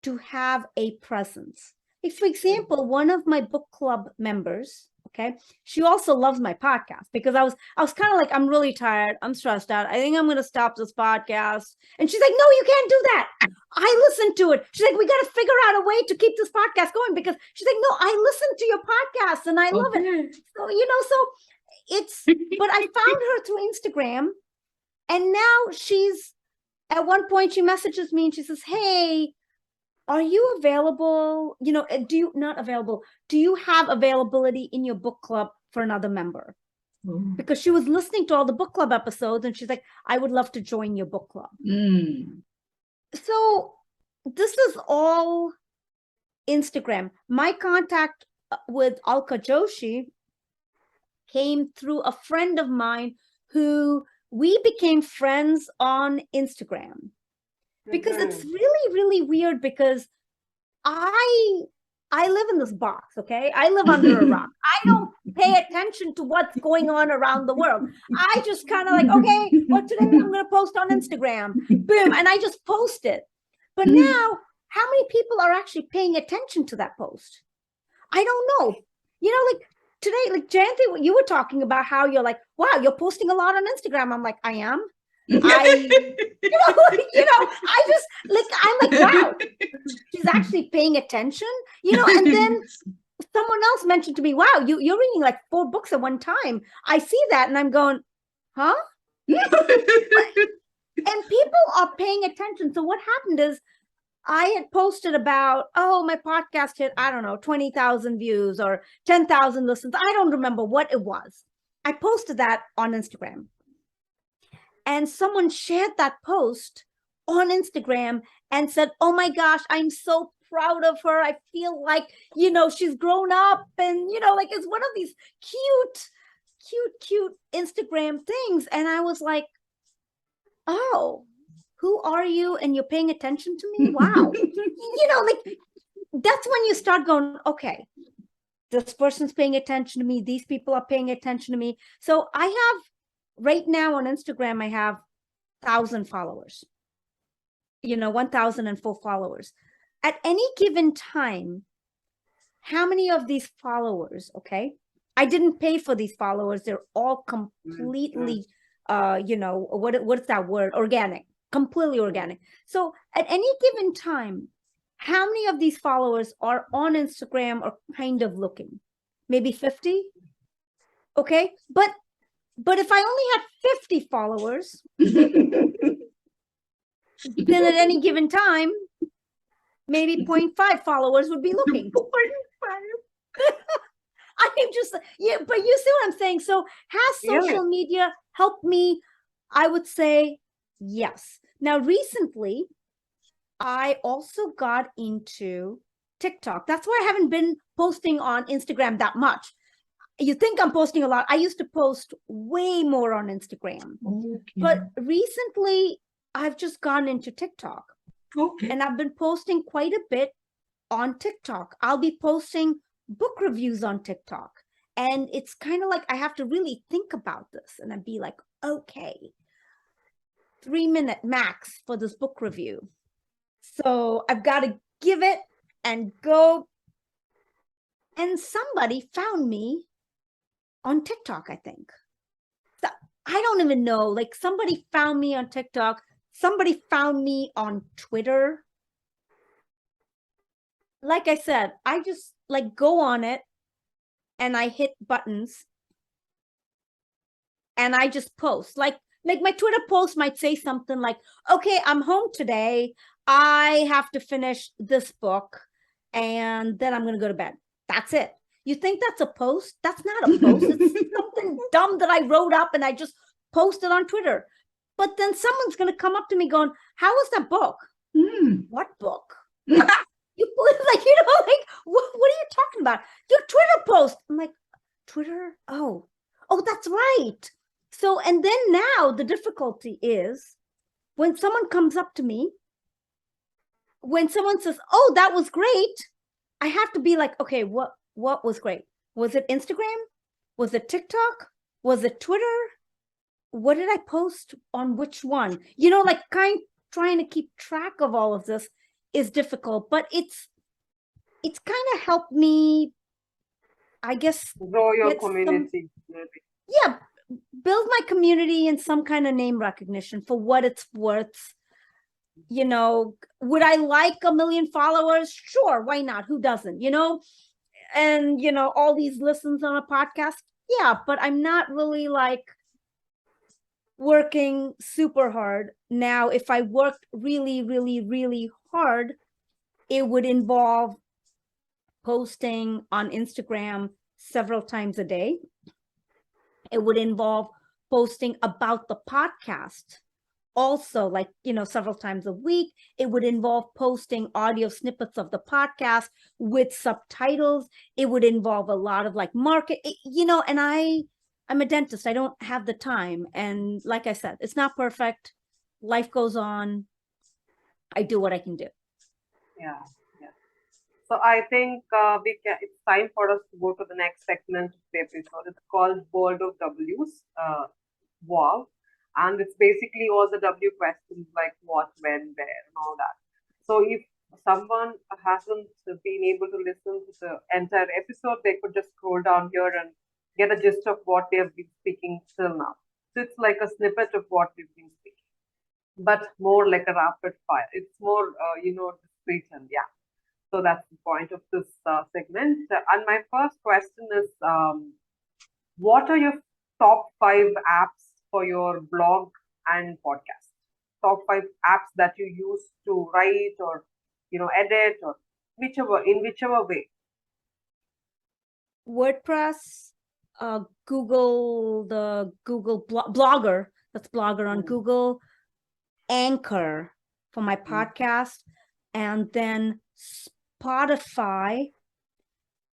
to have a presence. If, for example, one of my book club members, okay, she also loves my podcast because I was kind of like, I'm really tired. I'm stressed out. I think I'm going to stop this podcast. And she's like, no, you can't do that. I listened to it. She's like, we got to figure out a way to keep this podcast going, because she's like, no, I listened to your podcast and I love it. So, so it's, but I found her through Instagram, and now she's, at one point she messages me and she says, hey, are you available? Do you have availability in your book club for another member? Because she was listening to all the book club episodes and she's like, I would love to join your book club. So this is all Instagram. My contact with Alka Joshi came through a friend of mine who we became friends on Instagram. Because it's really, really weird, because I live in this box, okay? I live under a rock. I don't pay attention to what's going on around the world. I just kind of like, okay, well, today I'm going to post on Instagram. Boom. And I just post it. But now, how many people are actually paying attention to that post? I don't know. Like today, like Jayanti, you were talking about how you're like, wow, you're posting a lot on Instagram. I'm like, I am. I'm like, wow, she's actually paying attention, and then someone else mentioned to me, wow, you're reading like 4 books at one time. I see that. And I'm going, huh? And people are paying attention. So what happened is I had posted about, my podcast hit, I don't know, 20,000 views or 10,000 listens. I don't remember what it was. I posted that on Instagram. And someone shared that post on Instagram and said, oh my gosh, I'm so proud of her. I feel like, she's grown up, and, like it's one of these cute Instagram things. And I was like, oh, who are you? And you're paying attention to me? Wow. Like that's when you start going, okay, this person's paying attention to me. These people are paying attention to me. So I have, right now on Instagram, I have 1,000 followers, 1,004 followers. At any given time, how many of these followers, okay, I didn't pay for these followers. They're all completely, what's that word? Organic, completely organic. So at any given time, how many of these followers are on Instagram or kind of looking? Maybe 50? Okay, but But if I only had 50 followers, then at any given time, maybe 0.5 followers would be looking. I'm just, yeah, but you see what I'm saying? So has Yeah. social media helped me? I would say yes. Now, recently, I also got into TikTok. That's why I haven't been posting on Instagram that much. You think I'm posting a lot. I used to post way more on Instagram. But recently, I've just gone into TikTok. Okay. And I've been posting quite a bit on TikTok. I'll be posting book reviews on TikTok. And it's kind of like I have to really think about this. And I'd be like, okay, 3-minute max for this book review. So I've got to give it and go. And somebody found me on TikTok, I think. So I don't even know. Like somebody found me on TikTok. Somebody found me on Twitter. Like I said, I just like go on it and I hit buttons and I just post. Like my Twitter post might say something like, okay, I'm home today. I have to finish this book and then I'm going to go to bed. That's it. You think that's a post? That's not a post. It's something dumb that I wrote up and I just posted on Twitter. But then someone's going to come up to me going, how was that book? What book? You like, you know, like, what are you talking about? Your Twitter post. I'm like, Twitter? Oh, that's right. So, and then now the difficulty is when someone comes up to me, when someone says, oh, that was great, I have to be like, okay, what was great? Was it Instagram? Was it TikTok? Was it Twitter? What did I post on which one? You know, like trying to keep track of all of this is difficult, but it's kind of helped me, I guess, Grow your get some- community. Maybe. yeah, build my community and some kind of name recognition for what it's worth. You know, would I like 1 million followers? Sure, why not? Who doesn't? You know, and you know, all these listens on a podcast. Yeah, but I'm not really like working super hard. Now, if I worked really, really, really hard, it would involve posting on Instagram several times a day. It would involve posting about the podcast also, like, you know, several times a week. It would involve posting audio snippets of the podcast with subtitles. It would involve a lot of like market, you know, and I'm a dentist. I don't have the time. And like I said, it's not perfect. Life goes on. I do what I can do. Yeah. So I think it's time for us to go to the next segment of the episode. It's called World of W's. Wow. And it's basically all the W questions like what, when, where, and all that. So if someone hasn't been able to listen to the entire episode, they could just scroll down here and get a gist of what they have been speaking till now. So it's like a snippet of what we've been speaking, but more like a rapid fire. It's more, written. Yeah. So that's the point of this segment. And my first question is, what are your top 5 apps for your blog and podcast? Top 5 apps that you use to write or, edit or whichever way. WordPress, Google, the Google Blogger, that's Blogger on Google, Anchor for my podcast, and then Spotify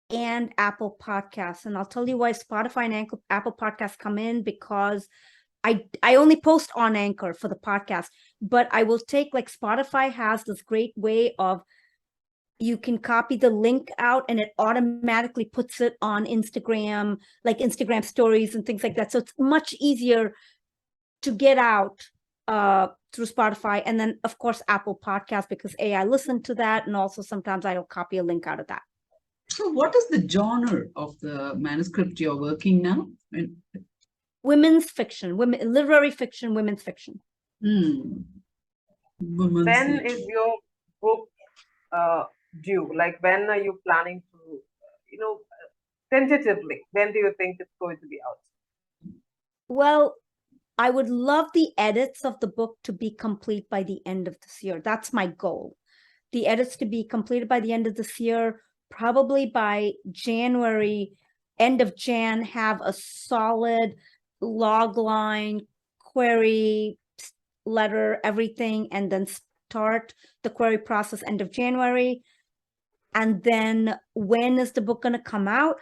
and Apple Podcasts. And I'll tell you why Spotify and Apple Podcasts come in, because I only post on Anchor for the podcast, but I will take, like, Spotify has this great way of, you can copy the link out and it automatically puts it on Instagram, like Instagram stories and things like that. So it's much easier to get out through Spotify. And then of course, Apple Podcasts, because I listen to that. And also sometimes I'll copy a link out of that. So what is the genre of the manuscript you're working now? Women's fiction, literary fiction, women's fiction. Women's When fiction. is your book due? Like, when are you planning to, tentatively, when do you think it's going to be out? Well, I would love the edits of the book to be complete by the end of this year. That's my goal. The edits to be completed by the end of this year, probably by January, end of Jan, have a solid log line, query, letter, everything, and then start the query process end of January. And then when is the book going to come out?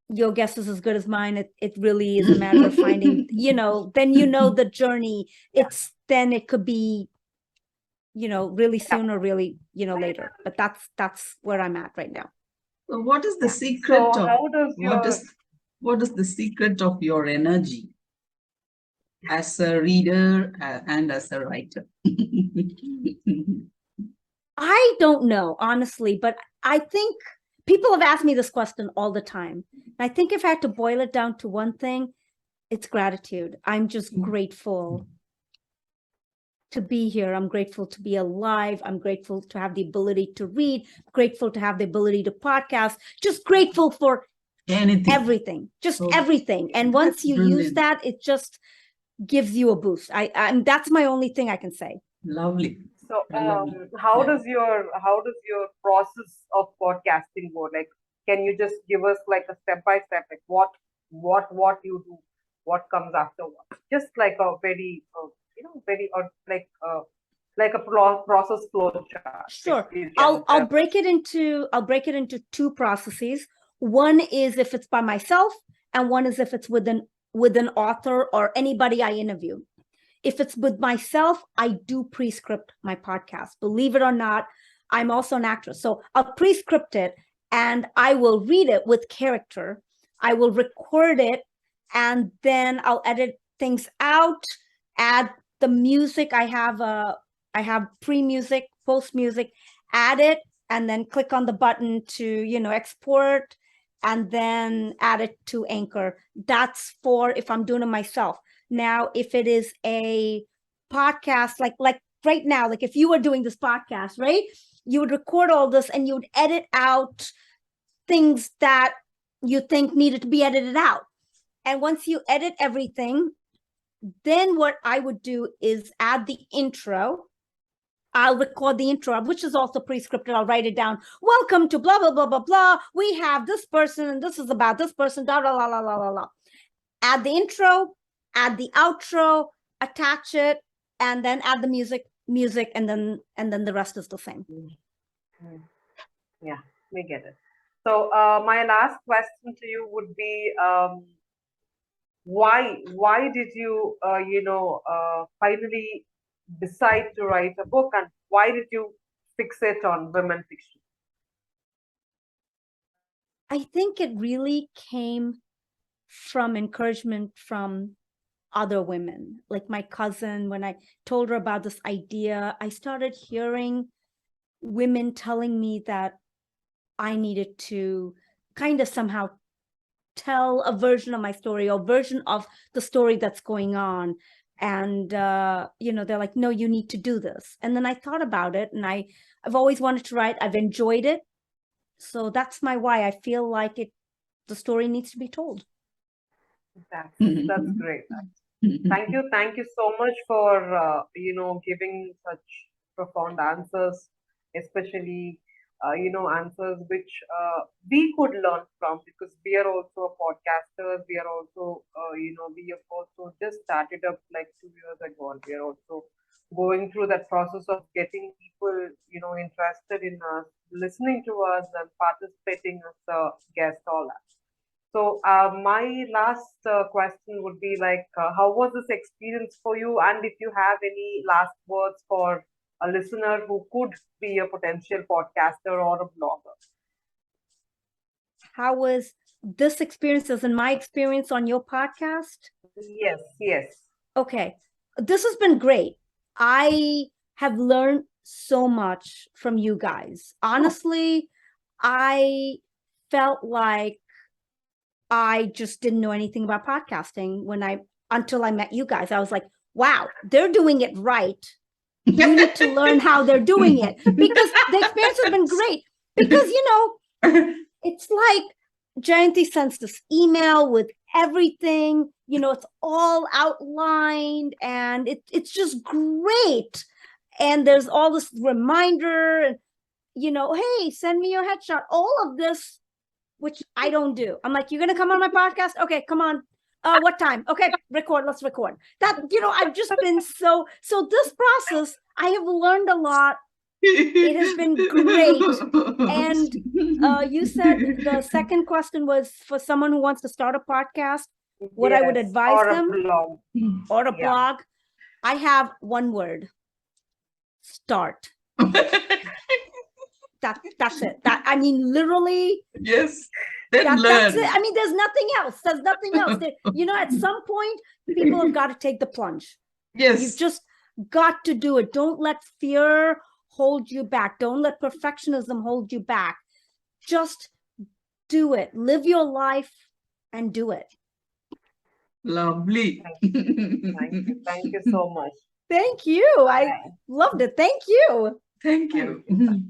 Your guess is as good as mine. It really is a matter of finding, then the journey. Then it could be, really soon or really, later. But that's where I'm at right now. So what is the secret So of how does your what is the secret of your energy as a reader and as a writer? I don't know, honestly, but I think people have asked me this question all the time. And I think if I had to boil it down to one thing, it's gratitude. I'm just grateful to be here. I'm grateful to be alive. I'm grateful to have the ability to read, grateful to have the ability to podcast, just grateful for Anything. everything, just Oh, everything. And once that's you use brilliant. that, it just gives you a boost. That's my only thing I can say. Lovely. so I love it. how Yeah. does your process of podcasting go? Like, can you just give us like a step by step, like what you do, what comes after what? Just like a very like a process flow chart. Sure. if you I'll can help break us. it into two processes. One is if it's by myself, and one is if it's with an author or anybody I interview. If it's with myself, I do pre-script my podcast. Believe it or not, I'm also an actress. So I'll pre-script it and I will read it with character. I will record it and then I'll edit things out, add the music. I have pre-music, post-music, add it, and then click on the button to, export and then add it to Anchor. That's for if I'm doing it myself. Now, if it is a podcast, like right now, like if you were doing this podcast, right, you would record all this and you would edit out things that you think needed to be edited out. And once you edit everything, then what I would do is add the intro. I'll record the intro, which is also pre-scripted. I'll write it down. Welcome to blah, blah, blah, blah, blah. We have this person and this is about this person, blah, blah, blah, blah, blah, blah. Add the intro, add the outro, attach it, and then add the music, and then the rest is the same. Yeah, we get it. So my last question to you would be, why did you finally decide to write a book, and why did you fixate on women fiction? I think it really came from encouragement from other women, like my cousin. When I told her about this idea, I started hearing women telling me that I needed to kind of somehow tell a version of my story or version of the story that's going on. And, they're like, no, you need to do this. And then I thought about it and I've always wanted to write. I've enjoyed it. So that's my why. I feel like the story needs to be told. That's great. Thank you so much for giving such profound answers, especially answers which we could learn from, because we are also podcasters. We are also we have also just started up like 2 years ago, and we are also going through that process of getting people interested in us, listening to us, and participating as a guest, all that. So my last question would be like, how was this experience for you? And if you have any last words for a listener who could be a potential podcaster or a blogger. How was this experience as in my experience on your podcast? Yes. Okay. This has been great. I have learned so much from you guys. Honestly, I felt like I just didn't know anything about podcasting until I met you guys. I was like, wow, they're doing it right. You need to learn how they're doing it, because the experience has been great. Because, it's like Jayanti sends this email with everything, it's all outlined and it's just great. And there's all this reminder, hey, send me your headshot, all of this, which I don't do. I'm like, you're going to come on my podcast? Okay, come on. What time? Okay, let's record. That, I've just been so this process, I have learned a lot. It has been great. And you said the second question was for someone who wants to start a podcast, what I would Yes, advise or a them, blog. or a Yeah. blog. I have one word: start. That's it. I mean, literally, Yes. Then that's learn. it. I mean, there's nothing else. At some point, people have got to take the plunge. Yes. You've just got to do it. Don't let fear hold you back. Don't let perfectionism hold you back. Just do it. Live your life and do it. Lovely. Thank you so much. Thank you. I loved it. Thank you. Thank Thank you. you.